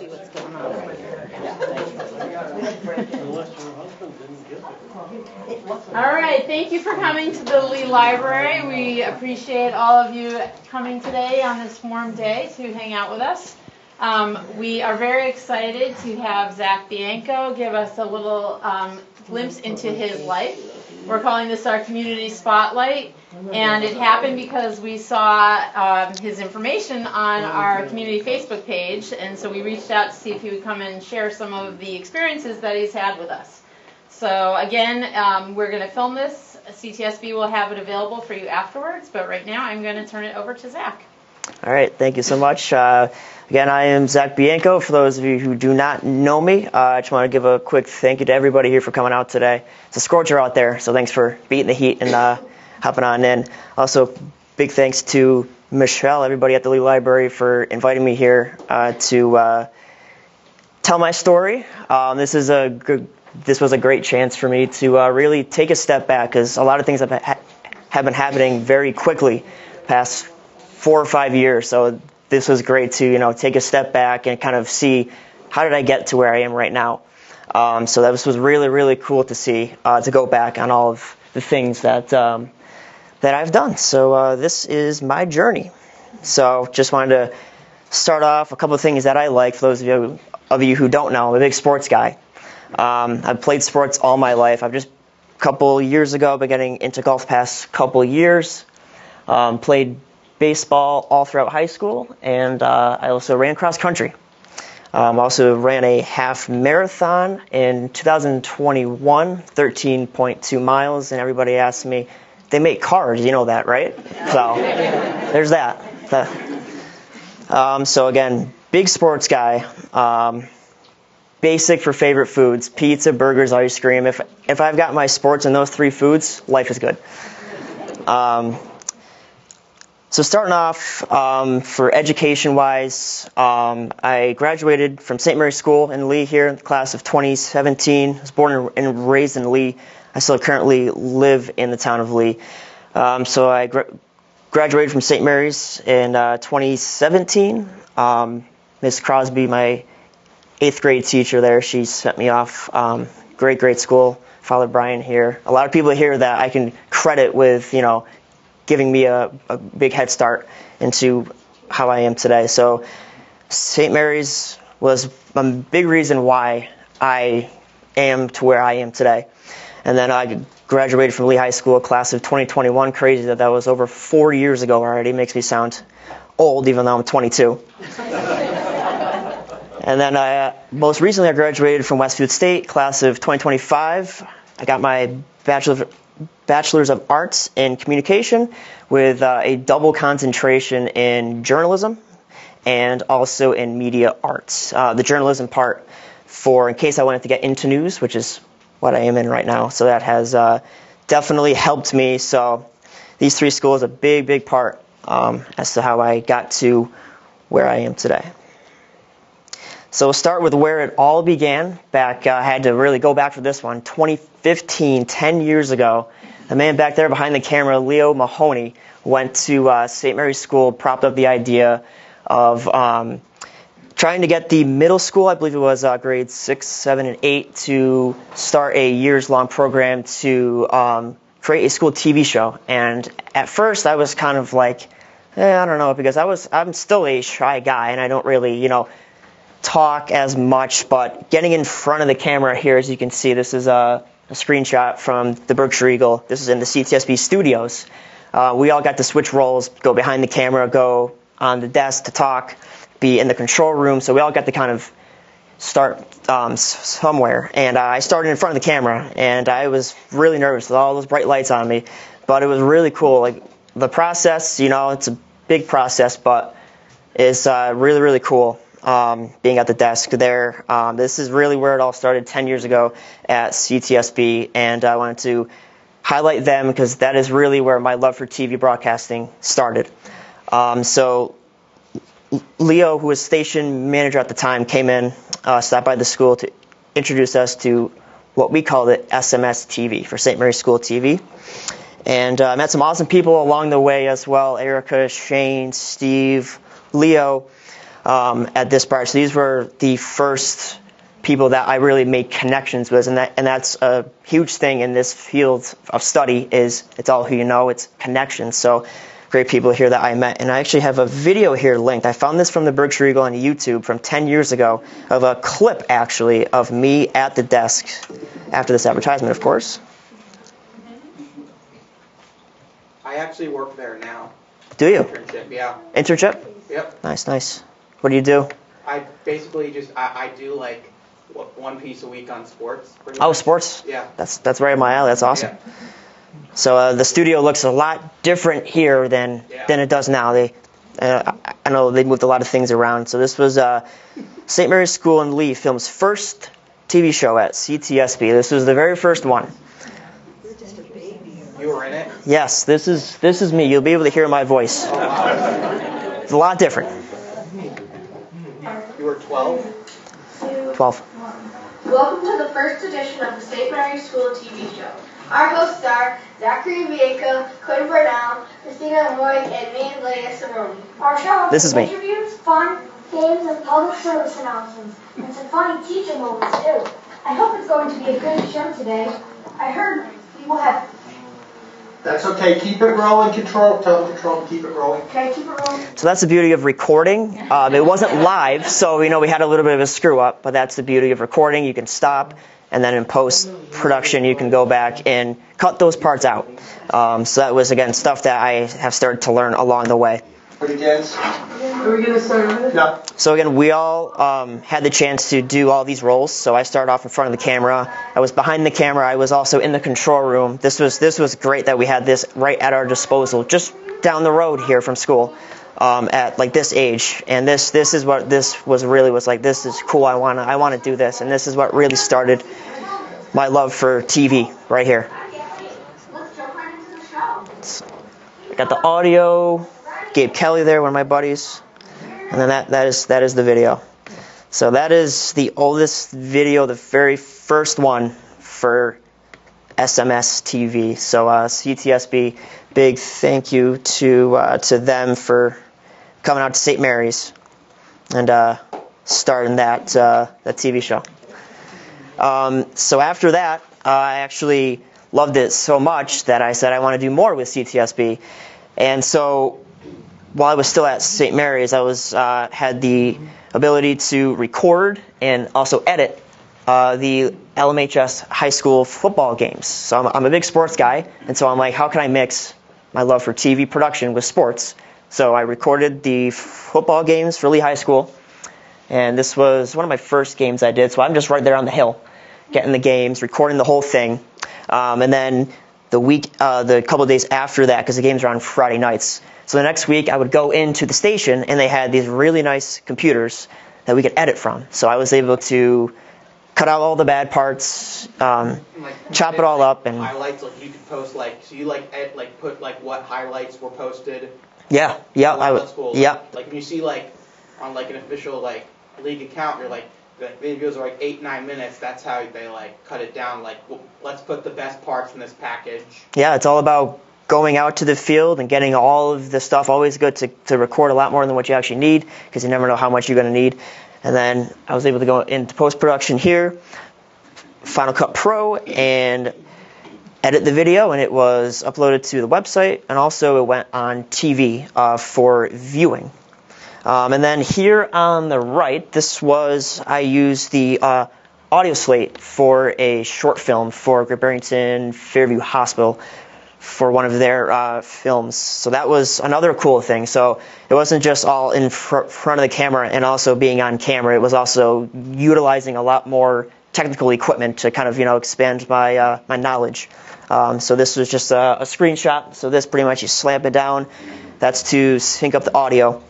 see what's going on over here. All right, thank you for coming to the Lee Library. We appreciate all of you coming today on this warm day to hang out with us. We are very excited to have Zach Bianco give us a little glimpse into his life. We're calling this our Community Spotlight, and it happened because we saw his information on our community Facebook page, and so we reached out to see if he would come and share some of the experiences that he's had with us. So again, we're going to film this. CTSB will have it available for you afterwards, but right now I'm going to turn it over to Zach. All right, thank you so much. Again, I am Zach Bianco. For those of you who do not know me, I just want to give a quick thank you to everybody here for coming out today. It's a scorcher out there, so thanks for beating the heat and hopping on in. Also, big thanks to Michelle, everybody at the Lee Library, for inviting me here to tell my story. This was a great chance for me to really take a step back, because a lot of things have been happening very quickly past 4 or 5 years. So this was great to take a step back and kind of see how did I get to where I am right now. So that was really, really cool to see, to go back on all of the things that I've done. So this is my journey. So just wanted to start off a couple of things that I like. For those of you who don't know, I'm a big sports guy. I've played sports all my life. I've just a couple years ago been getting into golf past couple years. Played baseball all throughout high school, and I also ran cross country. Also ran a half marathon in 2021, 13.2 miles, and everybody asked me, they make cars, you know that, right? So there's that. So again, big sports guy. Basic for favorite foods: pizza, burgers, ice cream. If I've got my sports in those 3 foods, life is good. So starting off, for education-wise, I graduated from St. Mary's School in Lee here in the class of 2017. I was born and raised in Lee. I still currently live in the town of Lee. So I graduated from St. Mary's in 2017. Miss Crosby, my 8th grade teacher there, she sent me off. Great school. Father Brian here. A lot of people here that I can credit with, giving me a big head start into how I am today. So St. Mary's was a big reason why I am to where I am today. And then I graduated from Lee High School, class of 2021. Crazy that was over 4 years ago already. Makes me sound old, even though I'm 22. And then most recently I graduated from Westfield State, class of 2025. I got my Bachelor's of Arts in Communication with a double concentration in journalism and also in media arts. The journalism part for in case I wanted to get into news, which is what I am in right now. So that has definitely helped me. So these 3 schools are a big part as to how I got to where I am today. So we'll start with where it all began. I had to really go back for this one. 2015, 10 years ago, the man back there behind the camera, Leo Mahoney, went to St. Mary's School, propped up the idea of trying to get the middle school, I believe it was grades 6, 7, and 8, to start a years-long program to create a school TV show. And at first, I was kind of like, I don't know, because I'm still a shy guy, and I don't really, talk as much, but getting in front of the camera here, as you can see, this is a screenshot from the Berkshire Eagle. This is in the CTSB studios. We all got to switch roles, go behind the camera, go on the desk to talk, be in the control room, so we all got to kind of start somewhere. And I started in front of the camera, and I was really nervous with all those bright lights on me, but it was really cool. Like, the process, it's a big process, but it's really, really cool. Being at the desk there. This is really where it all started 10 years ago at CTSB, and I wanted to highlight them because that is really where my love for TV broadcasting started. So Leo, who was station manager at the time, came in, stopped by the school to introduce us to what we called it SMS TV, for St. Mary's School TV. And I met some awesome people along the way as well: Erica, Shane, Steve, Leo. at this part. So these were the first people that I really made connections with, and that's a huge thing in this field of study. Is it's all who you know, it's connections. So great people here that I met, and I actually have a video here linked. I found this from the Berkshire Eagle on YouTube from 10 years ago of a clip actually of me at the desk after this advertisement, of course. I actually work there now. Do you? Internship, yeah. Internship? Yep. Nice. What do you do? I basically just I do like one piece a week on sports. Oh, much. sports? Yeah. That's right in my alley. That's awesome. Yeah. So the studio looks a lot different here than it does now. I know they moved a lot of things around. So this was St. Mary's School in Lee Film's first TV show at CTSB. This was the very first one. You were in it? Yes, this is me. You'll be able to hear my voice. Oh, wow. It's a lot different. You were 12? 12. Welcome to the first edition of the St. Mary's School TV show. Our hosts are Zachary and Bianco, Quinn Burnell, Christina Moy, and me, Leia Simone. Our show This is me. interviews, fun, games, and public service announcements, and some funny teacher moments too. I hope it's going to be a good show today. I heard we will have... That's okay. Keep it rolling. Control. Tell them control. Keep it rolling. Okay, keep it rolling. So that's the beauty of recording. It wasn't live, so we had a little bit of a screw up, but that's the beauty of recording. You can stop, and then in post-production you can go back and cut those parts out. So that was, again, stuff that I have started to learn along the way. Put against. Are we going to start with it? Yeah. So again, we all had the chance to do all these roles. So I started off in front of the camera. I was behind the camera. I was also in the control room. This was great that we had this right at our disposal, just down the road here from school, at like this age. And this is what this was like. This is cool. I wanna do this. And this is what really started my love for TV right here. Let's jump right into the show. I got the audio. Gabe Kelly there, one of my buddies, and then that is the video. So that is the oldest video, the very first one for SMS TV. So CTSB, big thank you to them for coming out to St. Mary's and starting that TV show. So after that, I actually loved it so much that I said I want to do more with CTSB, and so while I was still at St. Mary's, I had the ability to record and also edit the LMHS high school football games. So I'm a big sports guy, and so I'm like, how can I mix my love for TV production with sports? So I recorded the football games for Lee High School, and this was one of my first games I did. So I'm just right there on the hill, getting the games, recording the whole thing, and then the couple of days after that, because the games are on Friday nights. So the next week I would go into the station, and they had these really nice computers that we could edit from. So I was able to cut out all the bad parts, chop it all up, and highlights, like you could post, like, so you put what highlights were posted. Yeah, That's cool. yeah. Like when you see on an official league account, you're like, the videos are 8-9 minutes. That's how they cut it down. Well, let's put the best parts in this package. Yeah, it's all about going out to the field and getting all of the stuff. Always good to record a lot more than what you actually need, because you never know how much you're going to need. And then I was able to go into post-production here, Final Cut Pro, and edit the video, and it was uploaded to the website, and also it went on TV for viewing. And then here on the right, I used the audio slate for a short film for Great Barrington Fairview Hospital for one of their films. So that was another cool thing. So it wasn't just all in front of the camera and also being on camera. It was also utilizing a lot more technical equipment to kind of expand my my knowledge. So this was just a screenshot. So this pretty much you slamp it down. That's to sync up the audio.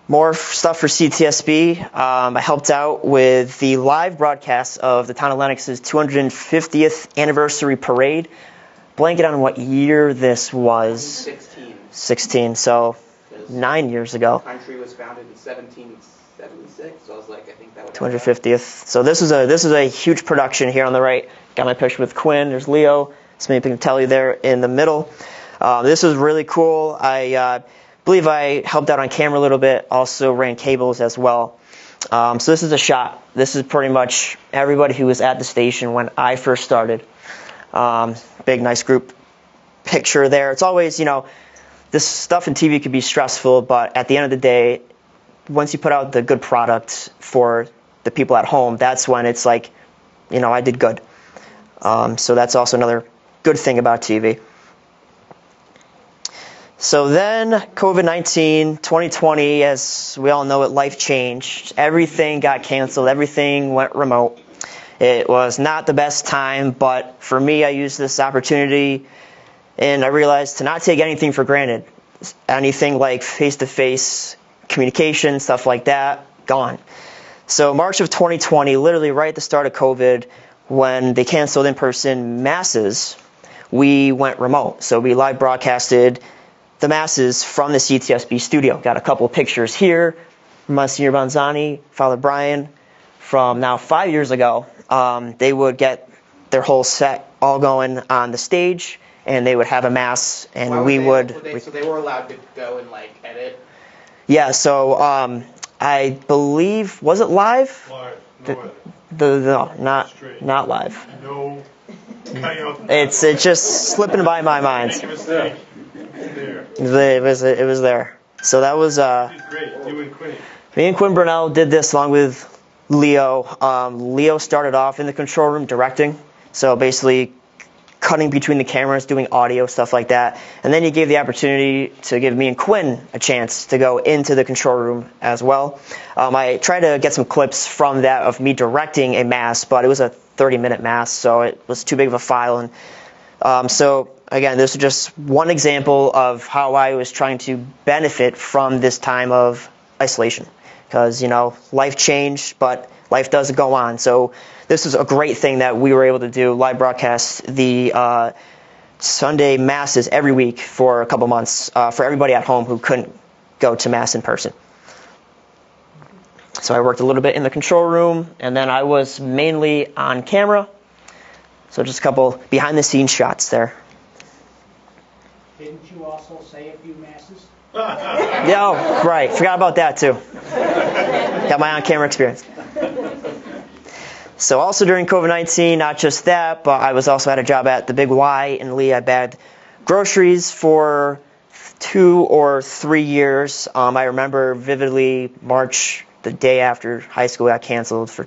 More stuff for CTSB. I helped out with the live broadcast of the town of Lennox's 250th anniversary parade. Blanket on what year this was. 16. So 9 years ago. The country was founded in 1776. So I was like, I think that would 250th. So this is a huge production here on the right. Got my picture with Quinn. There's Leo. Samantha Picatelli there in the middle. This was really cool. I believe I helped out on camera a little bit, also ran cables as well. So this is a shot. This is pretty much everybody who was at the station when I first started. Big, nice group picture there. It's always, this stuff in TV can be stressful, but at the end of the day, once you put out the good product for the people at home, that's when it's like, I did good. So that's also another good thing about TV. So then COVID-19, 2020, as we all know it, life changed. Everything got canceled. Everything went remote. It was not the best time, but for me, I used this opportunity and I realized to not take anything for granted. Anything like face-to-face communication, stuff like that, gone. So March of 2020, literally right at the start of COVID, when they canceled in-person masses, we went remote. So we live broadcasted the masses from the CTSB studio. Got a couple of pictures here. Monsignor Bonzani, Father Brian, from now 5 years ago. They would get their whole set all going on the stage, and they would have a mass, and So they were allowed to go and edit. Yeah. So I believe, was it live? Live. No, Not live. No. It's just slipping by my mind. Make a mistake. There. It was there. So that was Great. You and Quinn. me and Quinn Burnell did this along with Leo. Leo started off in the control room directing, so basically cutting between the cameras, doing audio, stuff like that. And then he gave the opportunity to give me and Quinn a chance to go into the control room as well. I tried to get some clips from that of me directing a mass, but it was a 30-minute mass, so it was too big of a file. And so again, this is just one example of how I was trying to benefit from this time of isolation. Because, life changed, but life does go on. So this is a great thing that we were able to do, live broadcast the Sunday masses every week for a couple months for everybody at home who couldn't go to mass in person. So I worked a little bit in the control room, and then I was mainly on camera. So just a couple behind-the-scenes shots there. Didn't you also say a few masses? Yeah, oh, right. Forgot about that, too. Got my on-camera experience. So also during COVID-19, not just that, but I was also had a job at the Big Y in Lee. I bagged groceries for 2 or 3 years. I remember vividly March, the day after high school got canceled for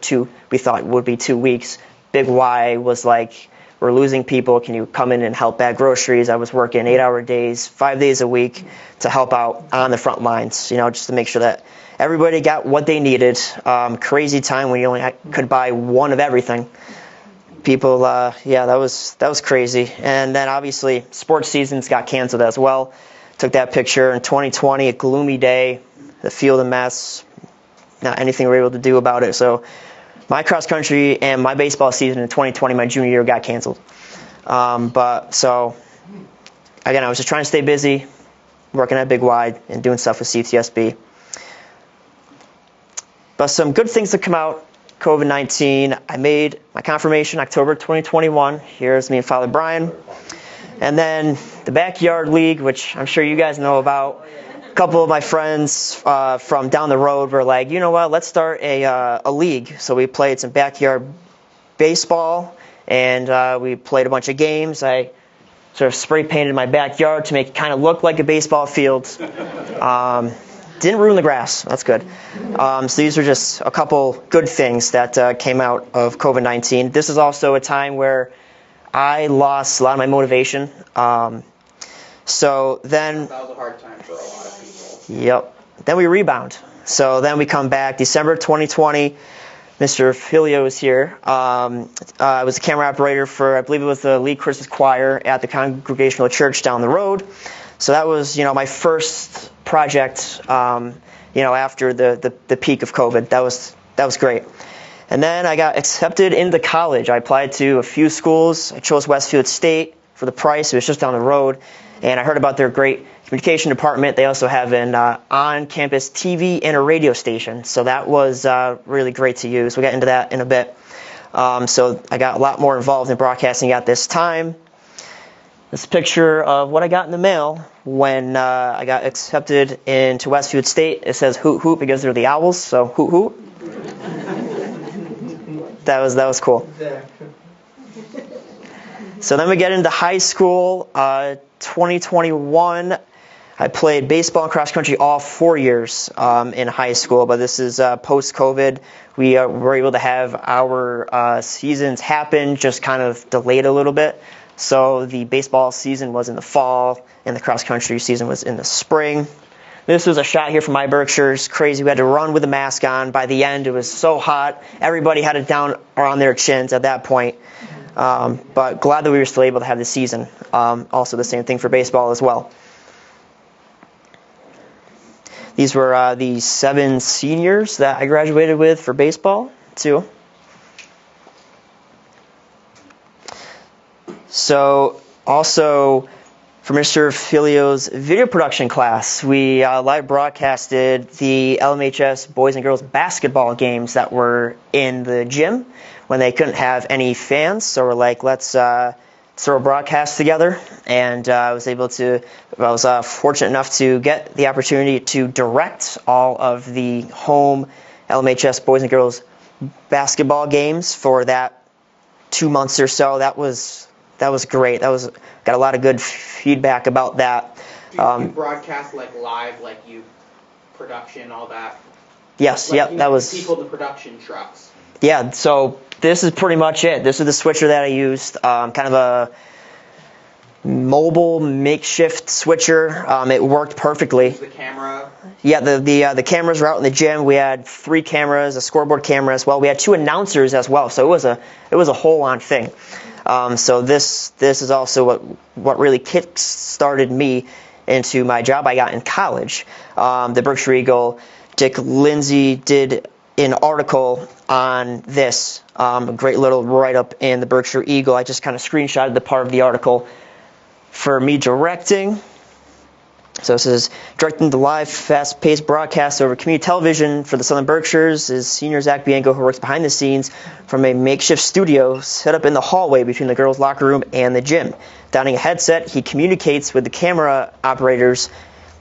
we thought it would be 2 weeks. Big Y was like, we're losing people. Can you come in and help bag groceries? I was working 8-hour days, 5 days a week to help out on the front lines, just to make sure that everybody got what they needed. Crazy time when you only could buy one of everything. People, that was crazy. And then obviously sports seasons got canceled as well. Took that picture in 2020, a gloomy day, the field a mess, not anything we were able to do about it. So my cross country and my baseball season in 2020, my junior year, got canceled. So again, I was just trying to stay busy, working at Big Y and doing stuff with CTSB. But some good things that come out, COVID-19. I made my confirmation October 2021. Here's me and Father Brian. And then the Backyard League, which I'm sure you guys know about. A couple of my friends from down the road were like, you know what, let's start a league. So we played some backyard baseball, and we played a bunch of games. I sort of spray painted my backyard to make it kind of look like a baseball field. Didn't ruin the grass. That's good. So these are just a couple good things that came out of COVID-19. This is also a time where I lost a lot of my motivation. So then... That was a hard time for a lot of people. Yep. Then we rebound. So then we come back. December 2020, Mr. Filio is here. I was a camera operator for, I believe it was the League Christmas Choir at the Congregational Church down the road. So that was, my first project, after the peak of COVID. That was great. And then I got accepted into college. I applied to a few schools. I chose Westfield State for the price. It was just down the road. And I heard about their great communication department. They also have an on-campus TV and a radio station. So that was really great to use. We'll get into that in a bit. So I got a lot more involved in broadcasting at this time. This picture of what I got in the mail when I got accepted into Westfield State. It says hoot hoot because they're the Owls, so hoot hoot. That was cool. So then we get into high school. 2021, I played baseball and cross country all 4 years in high school, but this is post-COVID. We were able to have our seasons happen, just kind of delayed a little bit. So the baseball season was in the fall, and the cross country season was in the spring. This was a shot here from my Berkshires. Crazy. We had to run with a mask on. By the end, it was so hot. Everybody had it down around their chins at that point. But glad that we were still able to have the season. Also the same thing for baseball as well. These were the 7 seniors that I graduated with for baseball, too. So, also, for Mr. Filio's video production class, we live broadcasted the LMHS boys and girls basketball games that were in the gym when they couldn't have any fans. So we're like, let's throw a broadcast together. And I was fortunate enough to get the opportunity to direct all of the home LMHS boys and girls basketball games for that 2 months or so. That was great. Got a lot of good feedback about that. Do you broadcast like live, like you production, all that? Yes, like, yep, that was people, the production trucks. Yeah, so this is pretty much it. This is the switcher that I used, kind of a mobile makeshift switcher. It worked perfecly. The camera. Yeah, the cameras were out in the gym. We had 3 cameras, a scoreboard camera as well. We had 2 announcers as well, so it was a whole-on thing. So this is also what really kick-started me into my job I got in college. The Berkshire Eagle, Dick Lindsay did an article on this, a great little write-up in the Berkshire Eagle. I just kind of screenshotted the part of the article for me directing. So this is directing the live, fast-paced broadcast over community television for the Southern Berkshires is senior Zach Bianco, who works behind the scenes from a makeshift studio set up in the hallway between the girls' locker room and the gym. Donning a headset, he communicates with the camera operators,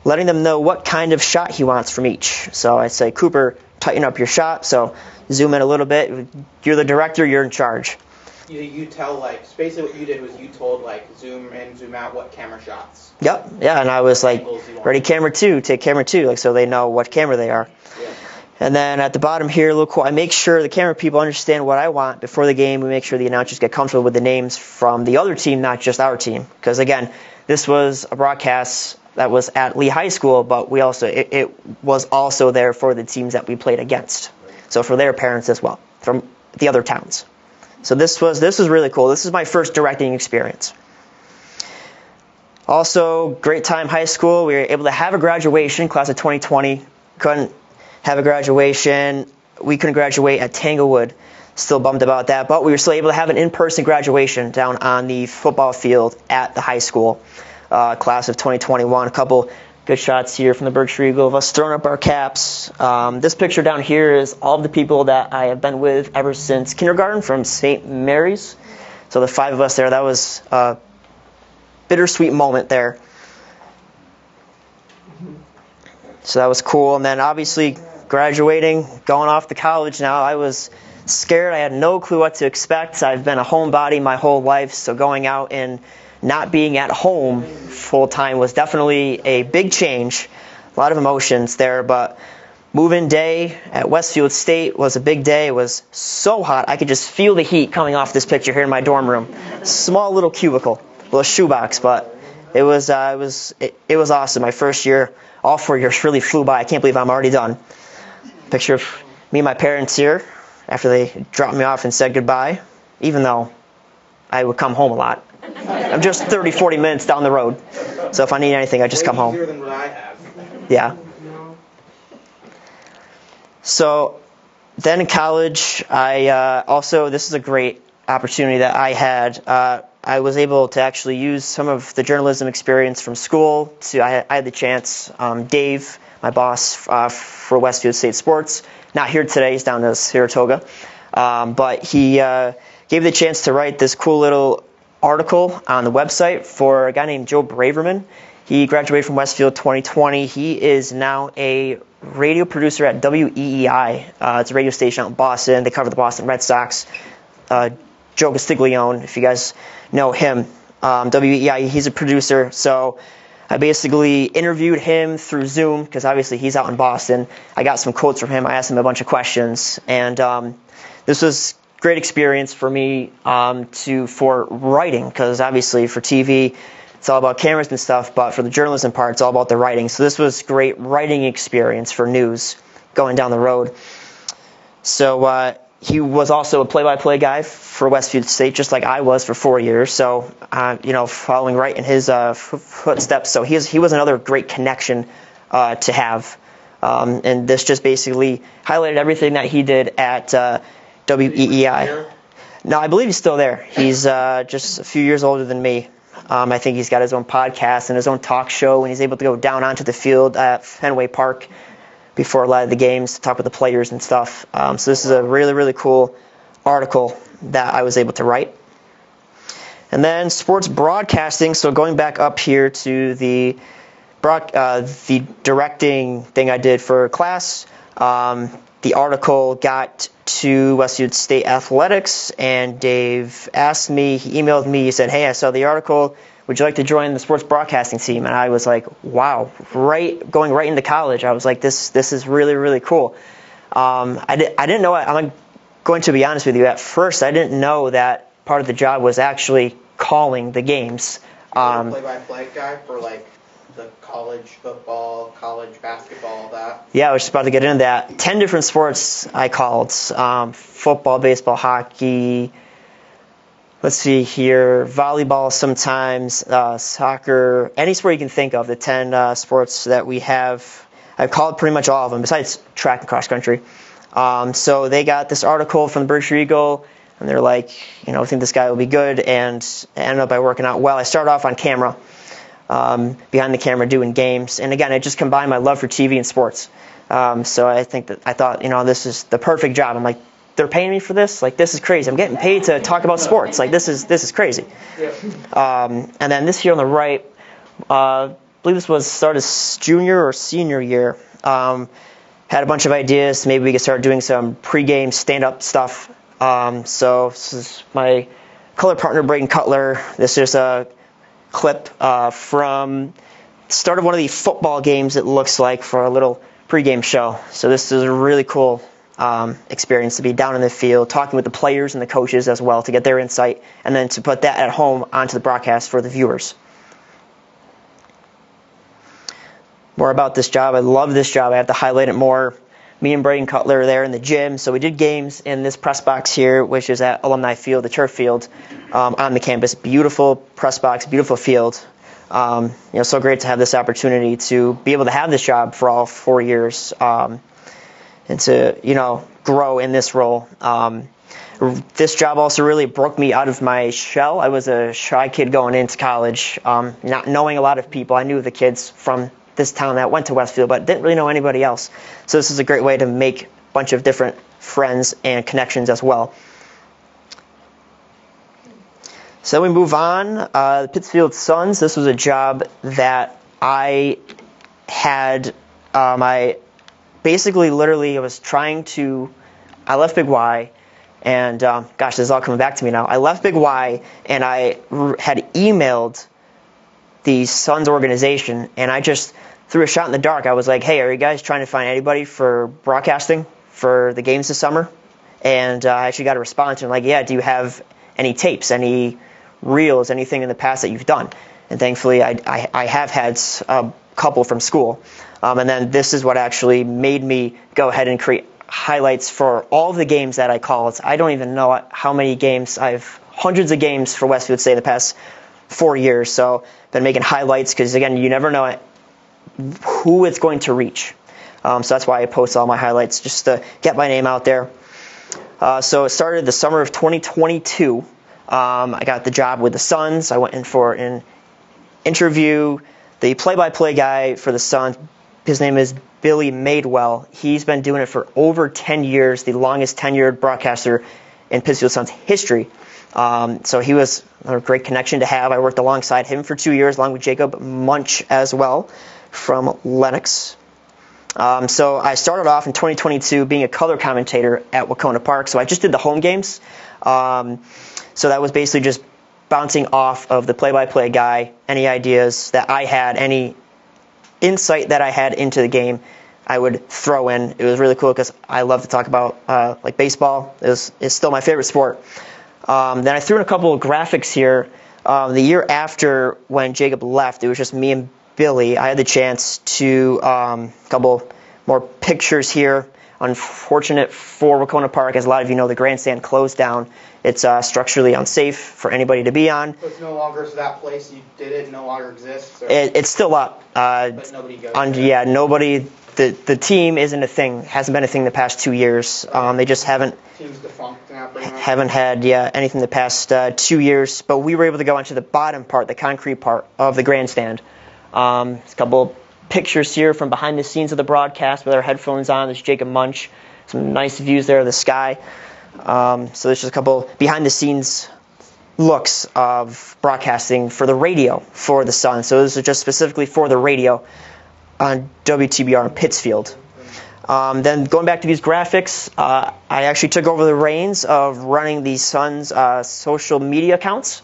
letting them know what kind of shot he wants from each. So I say, Cooper, tighten up your shot. So zoom in a little bit. You're the director. You're in charge. You tell, like, basically what you did was you told, like, zoom in, zoom out, what camera shots. Yep. Yeah, and I was like, ready camera 2, take camera 2, like so they know what camera they are. Yeah. And then at the bottom here, a little cool, I make sure the camera people understand what I want before the game. We make sure the announcers get comfortable with the names from the other team, not just our team. Because, again, this was a broadcast that was at Lee High School, but we also it was also there for the teams that we played against. So for their parents as well, from the other towns. So this was really cool. This is my first directing experience. Also, great time high school. We were able to have a graduation, class of 2020. Couldn't have a graduation. We couldn't graduate at Tanglewood. Still bummed about that. But we were still able to have an in-person graduation down on the football field at the high school. Class of 2021. A couple good shots here from the Berkshire Eagle of us throwing up our caps. This picture down here is all of the people that I have been with ever since kindergarten from St. Mary's. So the 5 of us there, that was a bittersweet moment there. So that was cool. And then obviously graduating, going off to college now, I was scared. I had no clue what to expect. I've been a homebody my whole life, so going out and not being at home full-time was definitely a big change. A lot of emotions there, but move-in day at Westfield State was a big day. It was so hot. I could just feel the heat coming off this picture here in my dorm room. Small little cubicle, little shoebox, but it was awesome. My first year, all 4 years really flew by. I can't believe I'm already done. Picture of me and my parents here after they dropped me off and said goodbye, even though I would come home a lot. I'm just 30, 40 minutes down the road. So if I need anything, I just come home. Easier than what I have. Yeah. So then in college, this is a great opportunity that I had. I was able to actually use some of the journalism experience from school. I had the chance. Dave, my boss for Westfield State Sports, not here today. He's down in Saratoga. But he gave the chance to write this cool little article on the website for a guy named Joe Braverman. He graduated from Westfield 2020. He is now a radio producer at WEEI. It's a radio station out in Boston. They cover the Boston Red Sox. Joe Castiglione, if you guys know him. WEEI, he's a producer. So I basically interviewed him through Zoom because obviously he's out in Boston. I got some quotes from him. I asked him a bunch of questions. And this was great experience for me for writing, because obviously for TV, it's all about cameras and stuff, but for the journalism part, it's all about the writing. So this was great writing experience for news going down the road. So he was also a play-by-play guy for Westfield State, just like I was for 4 years. So, following right in his footsteps. So he was another great connection to have. And this just basically highlighted everything that he did at WEEI. No, I believe he's still there. He's just a few years older than me. I think he's got his own podcast and his own talk show, and he's able to go down onto the field at Fenway Park before a lot of the games to talk with the players and stuff. So this is a really, really cool article that I was able to write. And then sports broadcasting. So going back up here to the directing thing I did for class, the article got to Westfield State Athletics, and Dave asked me, he emailed me, he said, "Hey, I saw the article. Would you like to join the sports broadcasting team?" And I was like, wow, going right into college. I was like, this is really, really cool. I didn't know, I'm going to be honest with you, at first I didn't know that part of the job was actually calling the games. Play-by-play guy for like the college football, college basketball, all that. Yeah, I was just about to get into that. 10 different sports I called. Football, baseball, hockey, let's see here, volleyball sometimes, soccer, any sport you can think of, the 10 sports that we have. I've called pretty much all of them, besides track and cross country. So they got this article from the Berkshire Eagle, and they're like, I think this guy will be good, and it ended up by working out well. I started off on camera, behind the camera doing games, and again, I just combined my love for TV and sports. So I thought, this is the perfect job. I'm like, they're paying me for this? Like, this is crazy. I'm getting paid to talk about sports. Like, this is crazy. And then this here on the right, I believe this was started junior or senior year. Had a bunch of ideas. Maybe we could start doing some pregame stand-up stuff. So this is my color partner, Braden Cutler. This is a clip from the start of one of the football games, it looks like, for a little pregame show. So this is a really cool experience to be down in the field, talking with the players and the coaches as well to get their insight, and then to put that at home onto the broadcast for the viewers. More about this job. I love this job. I have to highlight it more. Me and Braden Cutler are there in the gym. So we did games in this press box here, which is at Alumni Field, the turf field, on the campus. Beautiful press box, beautiful field. So great to have this opportunity to be able to have this job for all 4 years, and to, grow in this role. This job also really broke me out of my shell. I was a shy kid going into college, not knowing a lot of people. I knew the kids from this town that went to Westfield, but didn't really know anybody else. So this is a great way to make a bunch of different friends and connections as well. So we move on. The Pittsfield Suns. This was a job that I had. I was trying to. I left Big Y, and this is all coming back to me now. I left Big Y, and I had emailed the Suns organization, and I just threw a shot in the dark. I was like, "Hey, are you guys trying to find anybody for broadcasting for the games this summer?" And I actually got a response, and like, "Yeah, do you have any tapes, any reels, anything in the past that you've done?" And thankfully, I have had a couple from school. And then this is what actually made me go ahead and create highlights for all of the games that I called. I don't even know how many games. Hundreds of games for Westfield State the past 4 years. So been making highlights because, again, you never know who it's going to reach. So that's why I post all my highlights, just to get my name out there. So it started the summer of 2022. I got the job with the Suns. I went in for an interview. The play-by-play guy for the Suns, his name is Billy Madewell. He's been doing it for over 10 years, the longest tenured broadcaster in Pittsfield Suns history. So he was a great connection to have. I worked alongside him for 2 years, along with Jacob Munch as well from Lennox. So I started off in 2022 being a color commentator at Wacona Park. So I just did the home games. So that was basically just bouncing off of the play-by-play guy, any ideas that I had, any insight that I had into the game, I would throw in. It was really cool because I love to talk about like baseball. It's still my favorite sport. Then I threw in a couple of graphics here. The year after when Jacob left, it was just me and Billy. I had the chance to a couple more pictures here. Unfortunate for Wacona Park, as a lot of you know, the grandstand closed down. It's structurally unsafe for anybody to be on. So it's no longer, so that place you did it no longer exists? Or? It's still up. But nobody goes there? Yeah, nobody. The team isn't a thing. Hasn't been a thing the past 2 years. They just haven't. Team's defunct now, pretty much. Haven't had anything the past 2 years. But we were able to go onto the bottom part, the concrete part of the grandstand. There's a couple pictures here from behind the scenes of the broadcast with our headphones on. There's Jacob Munch. Some nice views there of the sky. So there's just a couple behind the scenes looks of broadcasting for the radio for the Sun. So this is just specifically for the radio on WTBR in Pittsfield. Then going back to these graphics, I actually took over the reins of running the Sun's social media accounts.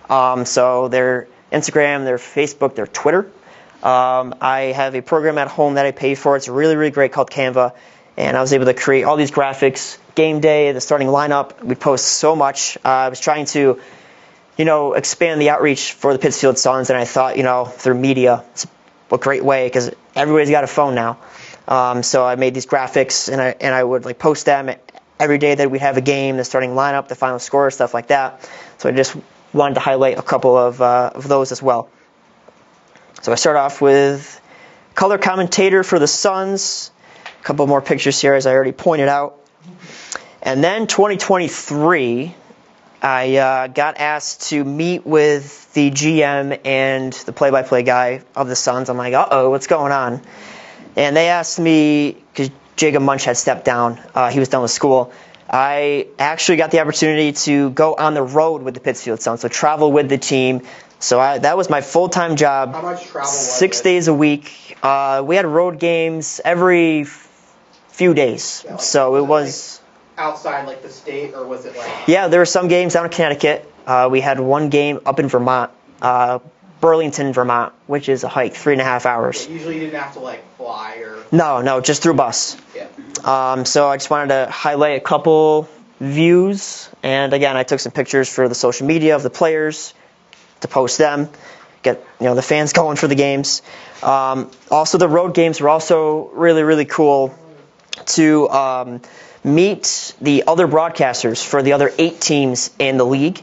So their Instagram, their Facebook, their Twitter. I have a program at home that I pay for. It's really, really great called Canva. And I was able to create all these graphics. Game day, the starting lineup, we post so much. I was trying to, expand the outreach for the Pittsfield Suns, and I thought, through media, it's a great way because everybody's got a phone now. So I made these graphics, and I would post them every day that we'd have a game, the starting lineup, the final score, stuff like that. So I just wanted to highlight a couple of those as well. So I start off with color commentator for the Suns. A couple more pictures here, as I already pointed out. And then 2023, I got asked to meet with the GM and the play-by-play guy of the Suns. I'm like, uh-oh, what's going on? And they asked me, because Jacob Munch had stepped down, he was done with school. I actually got the opportunity to go on the road with the Pittsfield Suns, so travel with the team. So that was my full-time job. How much travel was 6 days a week. We had road games every few days. Yeah, so it was... outside the state, or was it Yeah, there were some games down in Connecticut. We had one game up in Vermont, Burlington, Vermont, which is a hike, 3.5 hours. Yeah, usually you didn't have to fly or... No, just through bus. Yeah. So I just wanted to highlight a couple views, and again, I took some pictures for the social media of the players to post them, get the fans going for the games. Also, the road games were also really, really cool to meet the other broadcasters for the other 8 teams in the league.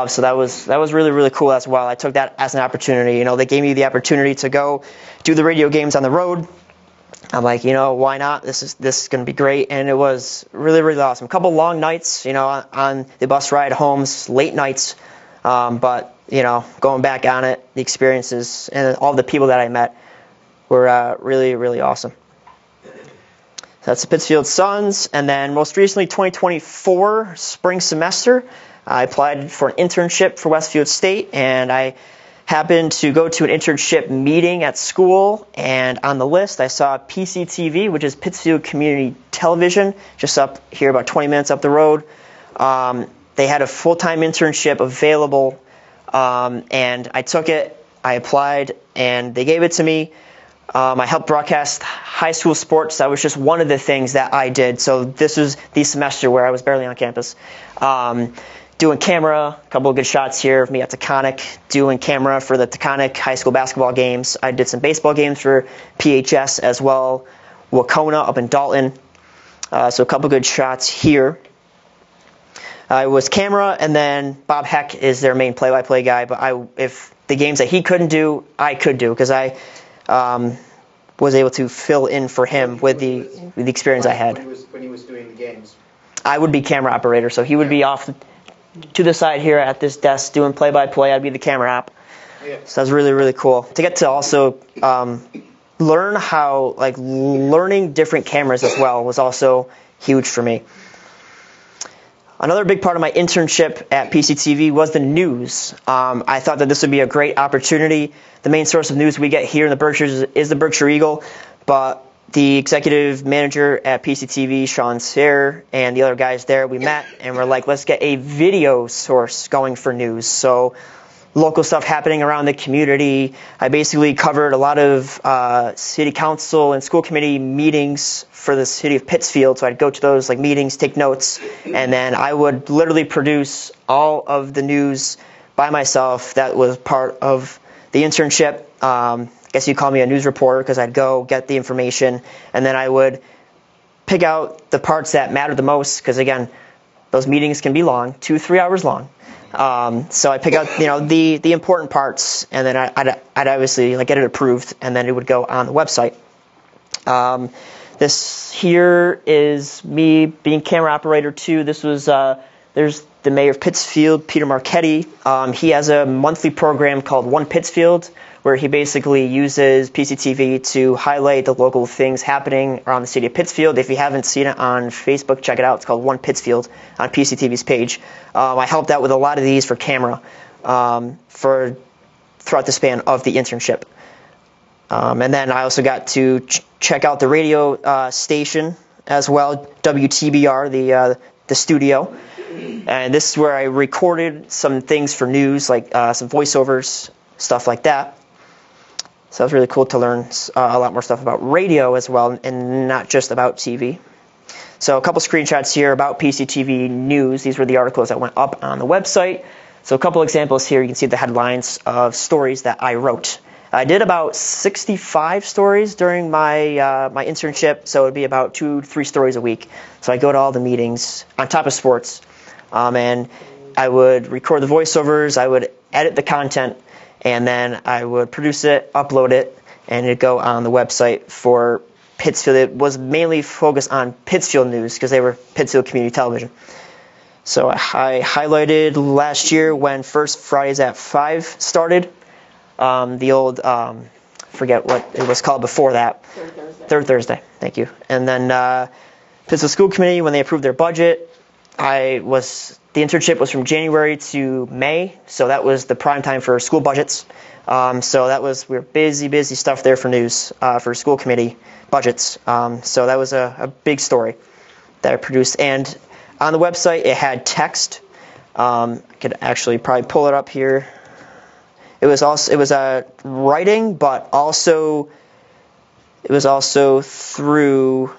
So that was really, really cool as well. I took that as an opportunity. They gave me the opportunity to go do the radio games on the road. I'm like, why not? This is going to be great. And it was really, really awesome. A couple long nights, on the bus ride home, late nights. But, going back on it, the experiences and all the people that I met were really, really awesome. So that's the Pittsfield Suns. And then most recently, 2024 spring semester, I applied for an internship for Westfield State, and I happened to go to an internship meeting at school, and on the list I saw PCTV, which is Pittsfield Community Television, just up here about 20 minutes up the road. They had a full-time internship available, and I took it, I applied, and they gave it to me. I helped broadcast high school sports. That was just one of the things that I did. So this was the semester where I was barely on campus. Doing camera, a couple of good shots here of me at Taconic, doing camera for the Taconic high school basketball games. I did some baseball games for PHS as well. Wacona up in Dalton. So a couple good shots here. I was camera, and then Bob Heck is their main play-by-play guy. But if the games that he couldn't do, I could do, because I was able to fill in for him with the experience I had. When he was doing the games. I would be camera operator, so he would be off to the side here at this desk doing play-by-play. I'd be the camera op. Yeah. So that was really, really cool. To get to also learn how, learning different cameras as well was also huge for me. Another big part of my internship at PCTV was the news. I thought that this would be a great opportunity. The main source of news we get here in the Berkshires is the Berkshire Eagle, but the executive manager at PCTV, Sean Sayre, and the other guys there, we met and we're like, let's get a video source going for news. So local stuff happening around the community. I basically covered a lot of city council and school committee meetings for the city of Pittsfield. So I'd go to those like meetings, take notes, and then I would literally produce all of the news by myself. That was part of the internship. I guess you'd call me a news reporter because I'd go get the information, and then I would pick out the parts that mattered the most because, again, those meetings can be long, 2-3 hours long. So I pick out, the important parts, and then I'd obviously like get it approved, and then it would go on the website. This here is me being camera operator too. This was there's the mayor of Pittsfield, Peter Marchetti. He has a monthly program called One Pittsfield, where he basically uses PCTV to highlight the local things happening around the city of Pittsfield. If you haven't seen it on Facebook, check it out. It's called One Pittsfield on PCTV's page. I helped out with a lot of these for camera throughout the span of the internship. And then I also got to check out the radio station as well, WTBR, the studio. And this is where I recorded some things for news, like some voiceovers, stuff like that. So it was really cool to learn a lot more stuff about radio as well, and not just about TV. So a couple screenshots here about PCTV News. These were the articles that went up on the website. So a couple examples here. You can see the headlines of stories that I wrote. I did about 65 stories during my my internship, so it would be about 2 to 3 stories a week. So I go to all the meetings on top of sports, and I would record the voiceovers, I would edit the content, and then I would produce it, upload it, and it'd go on the website for Pittsfield. It was mainly focused on Pittsfield news because they were Pittsfield Community Television. So I highlighted last year when First Fridays at 5 started. The old, forget what it was called before that. Third Thursday, thank you. And then Pittsfield School Committee, when they approved their budget, the internship was from January to May, so that was the prime time for school budgets. So we were busy stuff there for news, for school committee budgets. So that was a big story that I produced. And on the website, it had text. I could actually probably pull it up here. It was writing, but also it was also through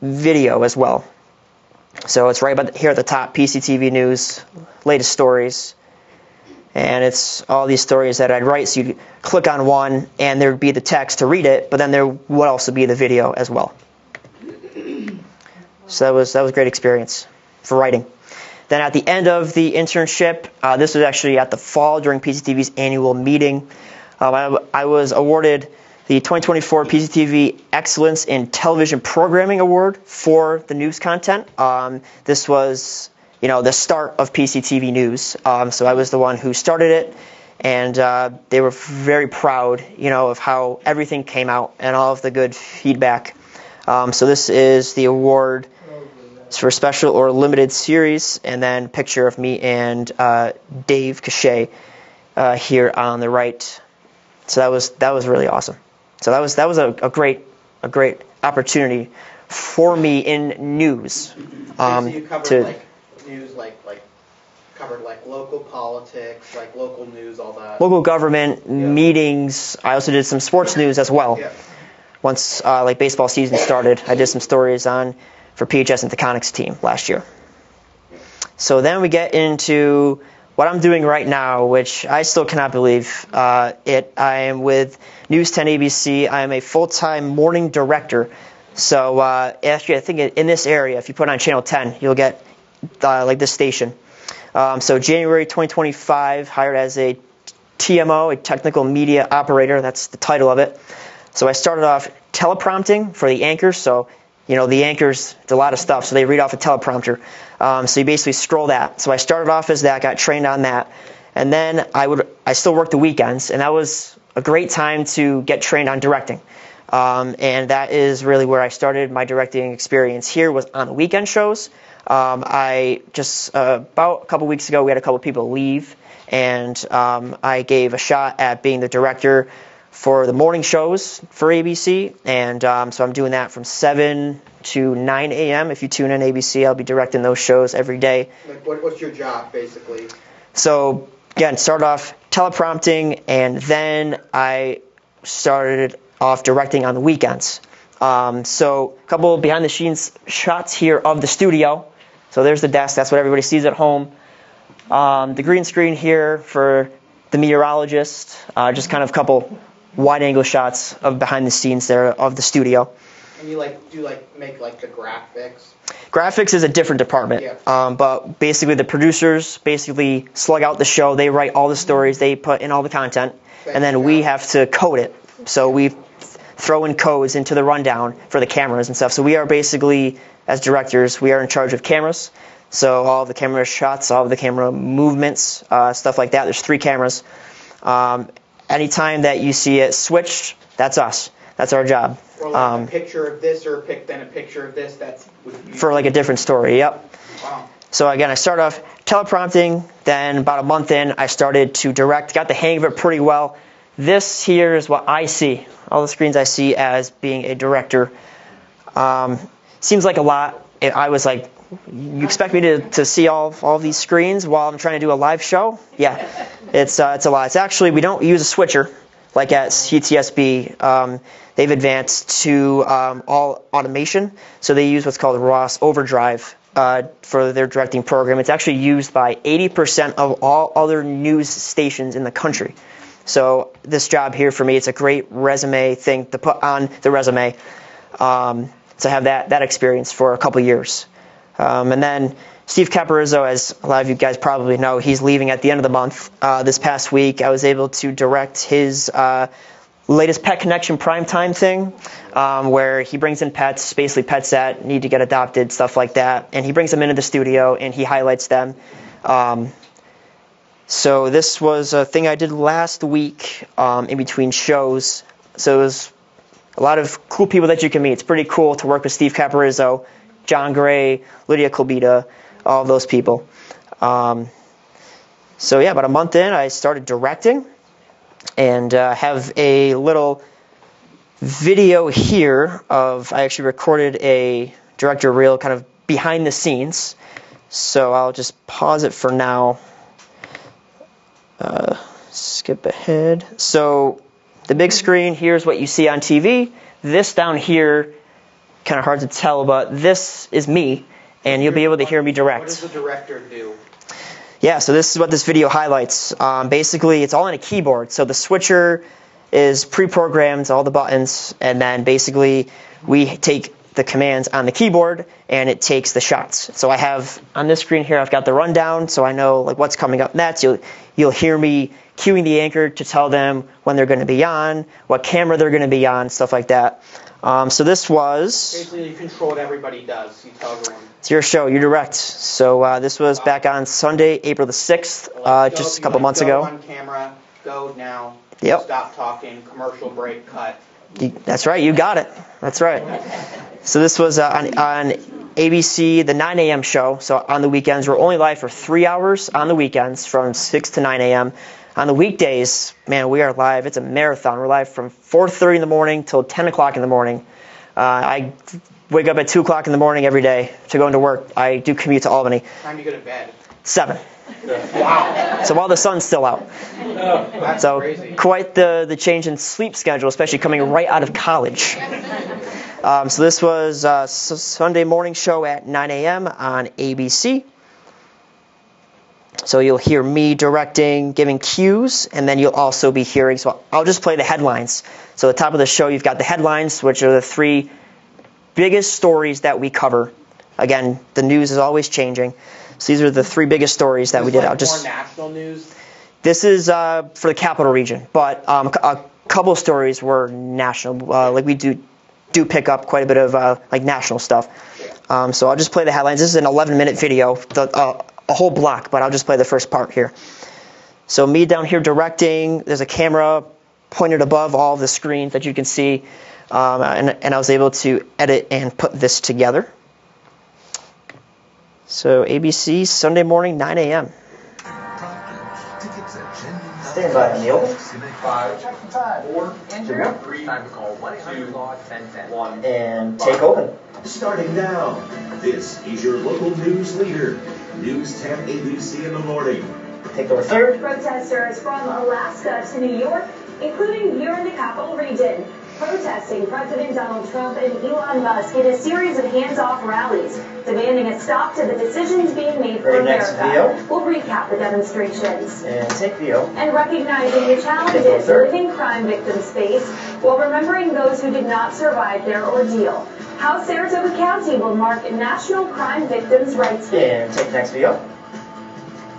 video as well. So it's right about here at the top, PCTV News, latest stories. And it's all these stories that I'd write. So you'd click on one, and there would be the text to read it, but then there would also be the video as well. So that was a great experience for writing. Then at the end of the internship, this was actually at the fall during PCTV's annual meeting, I was awarded the 2024 PCTV Excellence in Television Programming Award for the news content. This was, the start of PCTV News. So I was the one who started it, and they were very proud, of how everything came out and all of the good feedback. So this is the award for special or limited series, and then picture of me and Dave Cachet here on the right. So that was really awesome. So that was a great opportunity for me in news. So you covered news, covered local politics, local news, all that. Local government meetings. I also did some sports news as well. Yeah. Once baseball season started, I did some stories for PHS and Taconics team last year. So then we get into what I'm doing right now, which I still cannot believe it. I am with News 10 ABC. I am a full-time morning director. So actually, I think in this area, if you put on Channel 10, you'll get this station. So January 2025, hired as a TMO, a technical media operator. That's the title of it. So I started off teleprompting for the anchors. So the anchors, it's a lot of stuff, so they read off a teleprompter. So you basically scroll that. So I started off as that, got trained on that, and then I still worked the weekends, and that was a great time to get trained on directing. and that is really where I started my directing experience. Here was on the weekend shows. I just about a couple weeks ago, we had a couple people leave, and I gave a shot at being the director for the morning shows for ABC, and so I'm doing that from 7 to 9 a.m. If you tune in ABC, I'll be directing those shows every day. Like, what's your job, basically? So, again, start off teleprompting, and then I started off directing on the weekends. So, a couple behind-the-scenes shots here of the studio. So there's the desk. That's what everybody sees at home. The green screen here for the meteorologist. Just kind of a couple wide-angle shots of behind the scenes there of the studio. And you make the graphics? Graphics is a different department. Yeah. But basically the producers basically slug out the show. They write all the stories. They put in all the content. And then we have to code it. So we throw in codes into the rundown for the cameras and stuff. So we are basically, as directors, we are in charge of cameras. So all of the camera shots, all of the camera movements, stuff like that. There's 3 cameras. Anytime that you see it switched, that's us. That's our job. Or like a picture of this, or then a picture of this. That's for like a different story. Yep. Wow. So again, I started off teleprompting. Then about a month in, I started to direct. Got the hang of it pretty well. This here is what I see. All the screens I see as being a director. Seems like a lot. I was like, you expect me to see all these screens while I'm trying to do a live show? Yeah, it's a lot. It's actually, we don't use a switcher like at CTSB. They've advanced to all automation, so they use what's called ROS Overdrive for their directing program. It's actually used by 80% of all other news stations in the country. So this job here for me, it's a great resume thing to put on the resume, to have that experience for a couple years. And then Steve Caparizzo, as a lot of you guys probably know, he's leaving at the end of the month. This past week, I was able to direct his latest Pet Connection primetime thing, where he brings in pets, basically pets that need to get adopted, stuff like that. And he brings them into the studio, and he highlights them. So this was a thing I did last week in between shows. So it was a lot of cool people that you can meet. It's pretty cool to work with Steve Caparizzo, John Gray, Lydia Kolbita, all of those people. So yeah, about a month in, I started directing, and have a little video here of, I actually recorded a director reel kind of behind the scenes. So I'll just pause it for now. Skip ahead. So the big screen, here's what you see on TV. This down here, kind of hard to tell, but this is me, and you'll be able to hear me direct. What does the director do? Yeah, so this is what this video highlights. Basically, it's all on a keyboard. So the switcher is pre-programmed, all the buttons, and then basically we take the commands on the keyboard, and it takes the shots. So I have, on this screen here, I've got the rundown, so I know like what's coming up next. You'll hear me cueing the anchor to tell them when they're going to be on, what camera they're going to be on, stuff like that. So this was... Basically, you control what everybody does. You tell everyone. It's your show. You direct. So this was back on Sunday, April the 6th, just a couple months ago. Go on camera. Go now. Yep. Stop talking. Commercial break. Cut. That's right. You got it. That's right. So this was on ABC, the 9 a.m. show. So on the weekends, we're only live for 3 hours on the weekends from 6 to 9 a.m. On the weekdays, man, we are live. It's a marathon. We're live from 4:30 in the morning till 10 o'clock in the morning. I wake up at 2 o'clock in the morning every day to go into work. I do commute to Albany. What time do you go to bed? 7. Wow. So while the sun's still out. That's So crazy. quite the change in sleep schedule, especially coming right out of college. So this was a Sunday morning show at 9 a.m. on ABC. So you'll hear me directing, giving cues, and then you'll also be hearing, so I'll just play the headlines. So at the top of the show, you've got the headlines, which are the 3 biggest stories that we cover. Again, the news is always changing. So these are the 3 biggest stories that we did. More national news? This is for the capital region, but a couple stories were national. Like we do pick up quite a bit of like national stuff. So I'll just play the headlines. This is an 11-minute video, a whole block, but I'll just play the first part here. So me down here directing. There's a camera pointed above all the screens that you can see. and I was able to edit and put this together. So ABC, Sunday morning, 9 a.m. Stand by, Neil. 5, 4, 3, Time to call 1-800-1010. And take open. Starting now, this is your local news leader. News 10 ABC in the morning. Take over third. Protesters from Alaska to New York, including here in the capital region, protesting President Donald Trump and Elon Musk in a series of hands-off rallies, demanding a stop to the decisions being made for Ready, next America. video. We'll recap the demonstrations. And take VO. And recognizing the challenges living crime victims face, while remembering those who did not survive their ordeal. How Saratoga County will mark National Crime Victims' Rights Week. And take next VO.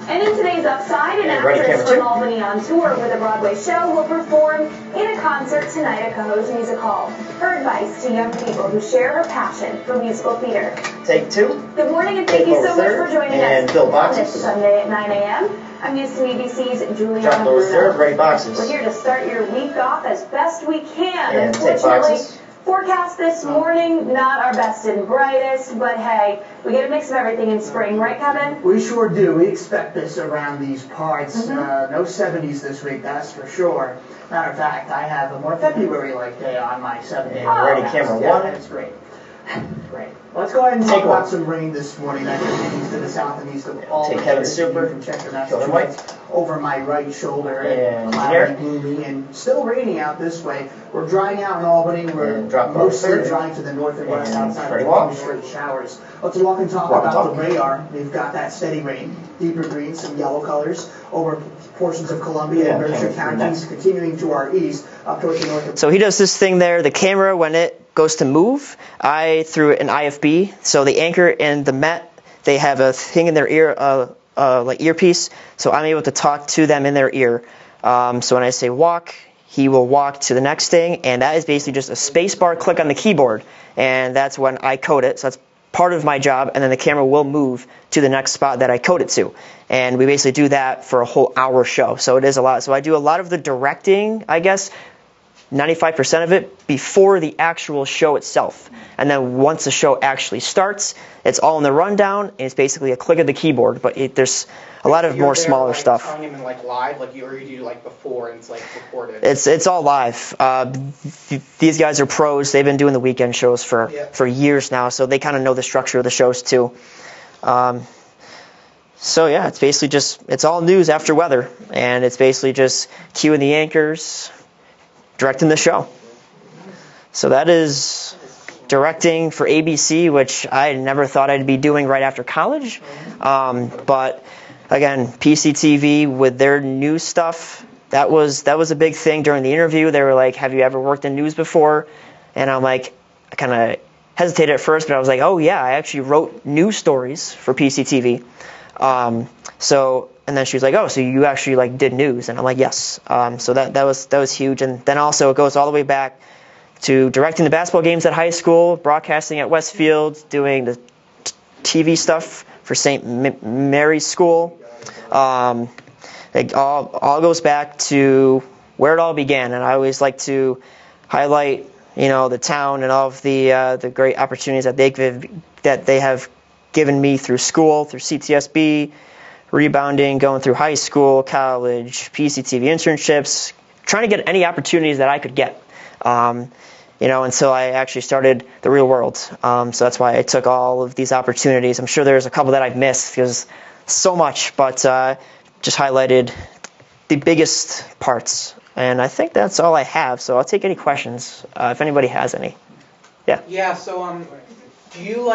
And in today's Upside, an And ready, actress camera from two. Albany on tour with a Broadway show will perform in a concert tonight at Cohoes Music Hall. Her advice to young people who share her passion for musical theater. Take two. Good morning and thank you so much for joining And us fill on boxes. this Sunday at 9 a.m. I'm News 10 ABC's Drop Juliana those third. Bruno. Ready, boxes. We're here to start your week off as best we can. And take Unfortunately, boxes. forecast this morning, not our best and brightest, but hey, we get a mix of everything in spring, right, Kevin? We sure do. We expect this around these parts. No 70s this week, that's for sure. Matter of fact, I have a more February-like day on my 7-day And ready, forecast. camera Yeah, one. that's great. Great. Let's go ahead and Take talk about one. some rain this morning that continues to the south and east of all Take of Kevin Jersey. Super. You can check your Kevin White. Massachusetts over my right shoulder. And Cloudy, Jared. gloomy, and still raining out this way. We're drying out in Albany. We're And drop mostly third. drying to the north and west And outside ready, of walk. the straight showers. Let's walk and talk Walk and about talk. the radar. We've got that steady rain, deeper green, some yellow colors over portions of Columbia and Yeah, Berkshire okay, counties, continuing to our east up towards the north. So he does this thing there. The camera, when it goes to move, I threw an IFB. So the anchor and the Met, they have a thing in their ear, like earpiece. So I'm able to talk to them in their ear. So when I say walk, he will walk to the next thing, and that is basically just a space bar click on the keyboard, and that's when I code it. So that's part of my job, and then the camera will move to the next spot that I code it to. And we basically do that for a whole hour show. So it is a lot. So I do a lot of the directing, I guess, 95% of it before the actual show itself. And then once the show actually starts, it's all in the rundown, and it's basically a click of the keyboard. But there's a lot of You're more there, smaller like, stuff. Telling him in like live, like you already do like before, and it's like recorded. It's all live. These guys are pros. They've been doing the weekend shows for years now, so they kind of know the structure of the shows too. So yeah, it's basically it's all news after weather, and it's basically just cueing the anchors, directing the show. So that is directing for ABC, which I never thought I'd be doing right after college. But again, PCTV with their news stuff, that was a big thing during the interview. They were like, "Have you ever worked in news before?" And I'm like, I kind of hesitated at first, but I was like, "Oh yeah, I actually wrote news stories for PCTV." And then she was like, "Oh, so you actually like did news?" And I'm like, "Yes." So that was huge. And then also it goes all the way back to directing the basketball games at high school, broadcasting at Westfield, doing the TV stuff for St. Mary's School. It all goes back to where it all began. And I always like to highlight, the town and all of the great opportunities that they have given me through school, through CTSB, rebounding, going through high school, college, PCTV internships, trying to get any opportunities that I could get, until I actually started the real world. So that's why I took all of these opportunities. I'm sure there's a couple that I've missed because so much, but just highlighted the biggest parts. And I think that's all I have, so I'll take any questions if anybody has any. Yeah. Yeah. So do you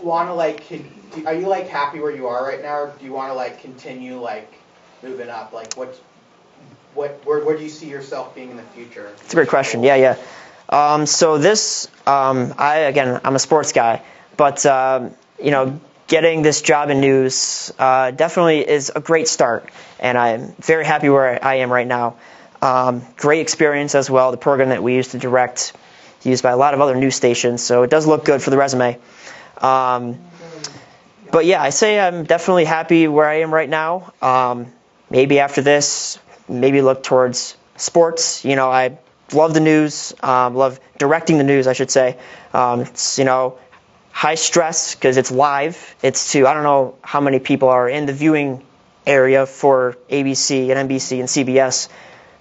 want to are you happy where you are right now, or do you want to continue moving up? Where do you see yourself being in the future? It's a great question. Yeah. So this, I'm a sports guy, but getting this job in news definitely is a great start, and I'm very happy where I am right now. Great experience as well. The program that we used to direct is used by a lot of other news stations, so it does look good for the resume. But yeah, I say I'm definitely happy where I am right now. Maybe after this, maybe look towards sports. I love the news, love directing the news, I should say. It's, high stress because it's live. It's I don't know how many people are in the viewing area for ABC and NBC and CBS.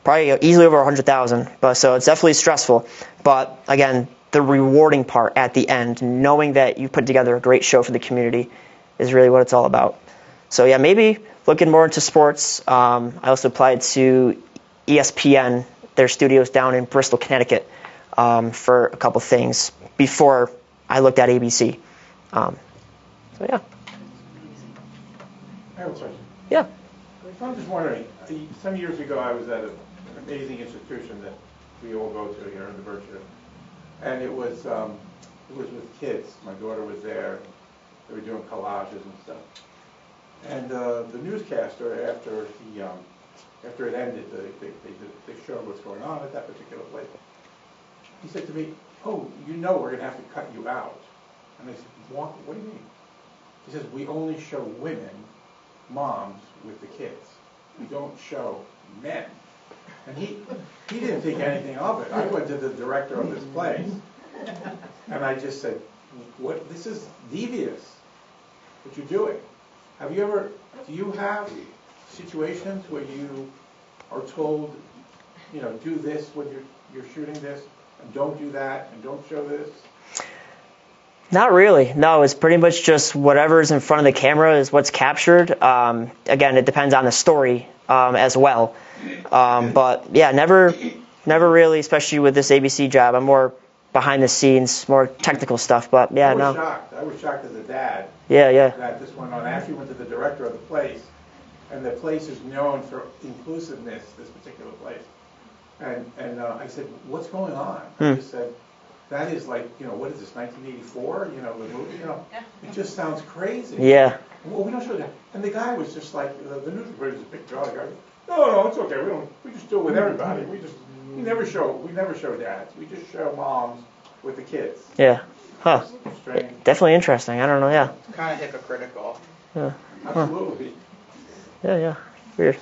Probably easily over 100,000. But so it's definitely stressful. But again, the rewarding part at the end, knowing that you put together a great show for the community, is really what it's all about. So yeah, maybe looking more into sports. I also applied to ESPN, their studios down in Bristol, Connecticut, for a couple things before I looked at ABC. So yeah. I have a question. Yeah. So I'm just wondering, some years ago I was at an amazing institution that we all go to here in the Berkshire, and it was with kids. My daughter was there. They were doing collages and stuff. And the newscaster, after it ended, they showed what's going on at that particular place. He said to me, "Oh, we're going to have to cut you out." And I said, "What do you mean?" He says, "We only show women, moms with the kids. We don't show men." And he didn't think anything of it. I went to the director of this place, and I just said, "What? This is devious. What you're doing. Do you have situations where you are told, do this when you're shooting this, and don't do that, and don't show this?" Not really. No, it's pretty much just whatever's in front of the camera is what's captured. Again, it depends on the story as well. But yeah, never really, especially with this ABC job. I'm more behind the scenes, more technical stuff. But yeah, I was shocked as a dad. Yeah. That this went on. I actually went to the director of the place, and the place is known for inclusiveness. This particular place, and I said, "What's going on?" I just said, "That is like, what is this, 1984? The movie, It just sounds crazy." Yeah. Well, we don't show that. And the guy was just like, the news reporter is a big draw. The guy goes, No, it's okay. We just do it with everybody. We never show dads. We just show moms with the kids. Yeah. Huh. Strange. Definitely interesting. I don't know. Yeah. It's kind of hypocritical. Yeah. Absolutely. Yeah. Weird.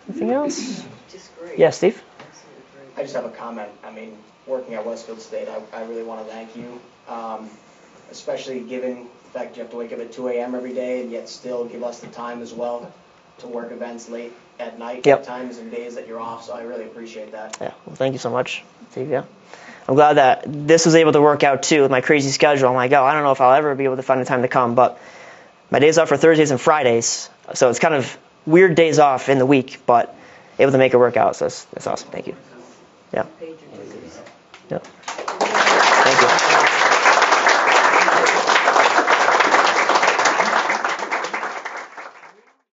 Anything else? Just great. Yeah, Steve? I just have a comment. Working at Westfield State, I really want to thank you, especially given the fact you have to wake up at 2 a.m. every day and yet still give us the time as well to work events late at night at times and days that you're off, so I really appreciate that. Yeah, well, thank you so much, Steve. Yeah. I'm glad that this was able to work out, too, with my crazy schedule. I'm like, I don't know if I'll ever be able to find the time to come, but my days off are Thursdays and Fridays, so it's kind of weird days off in the week, but able to make it work out, so that's awesome. Thank you. Yeah. Thank you.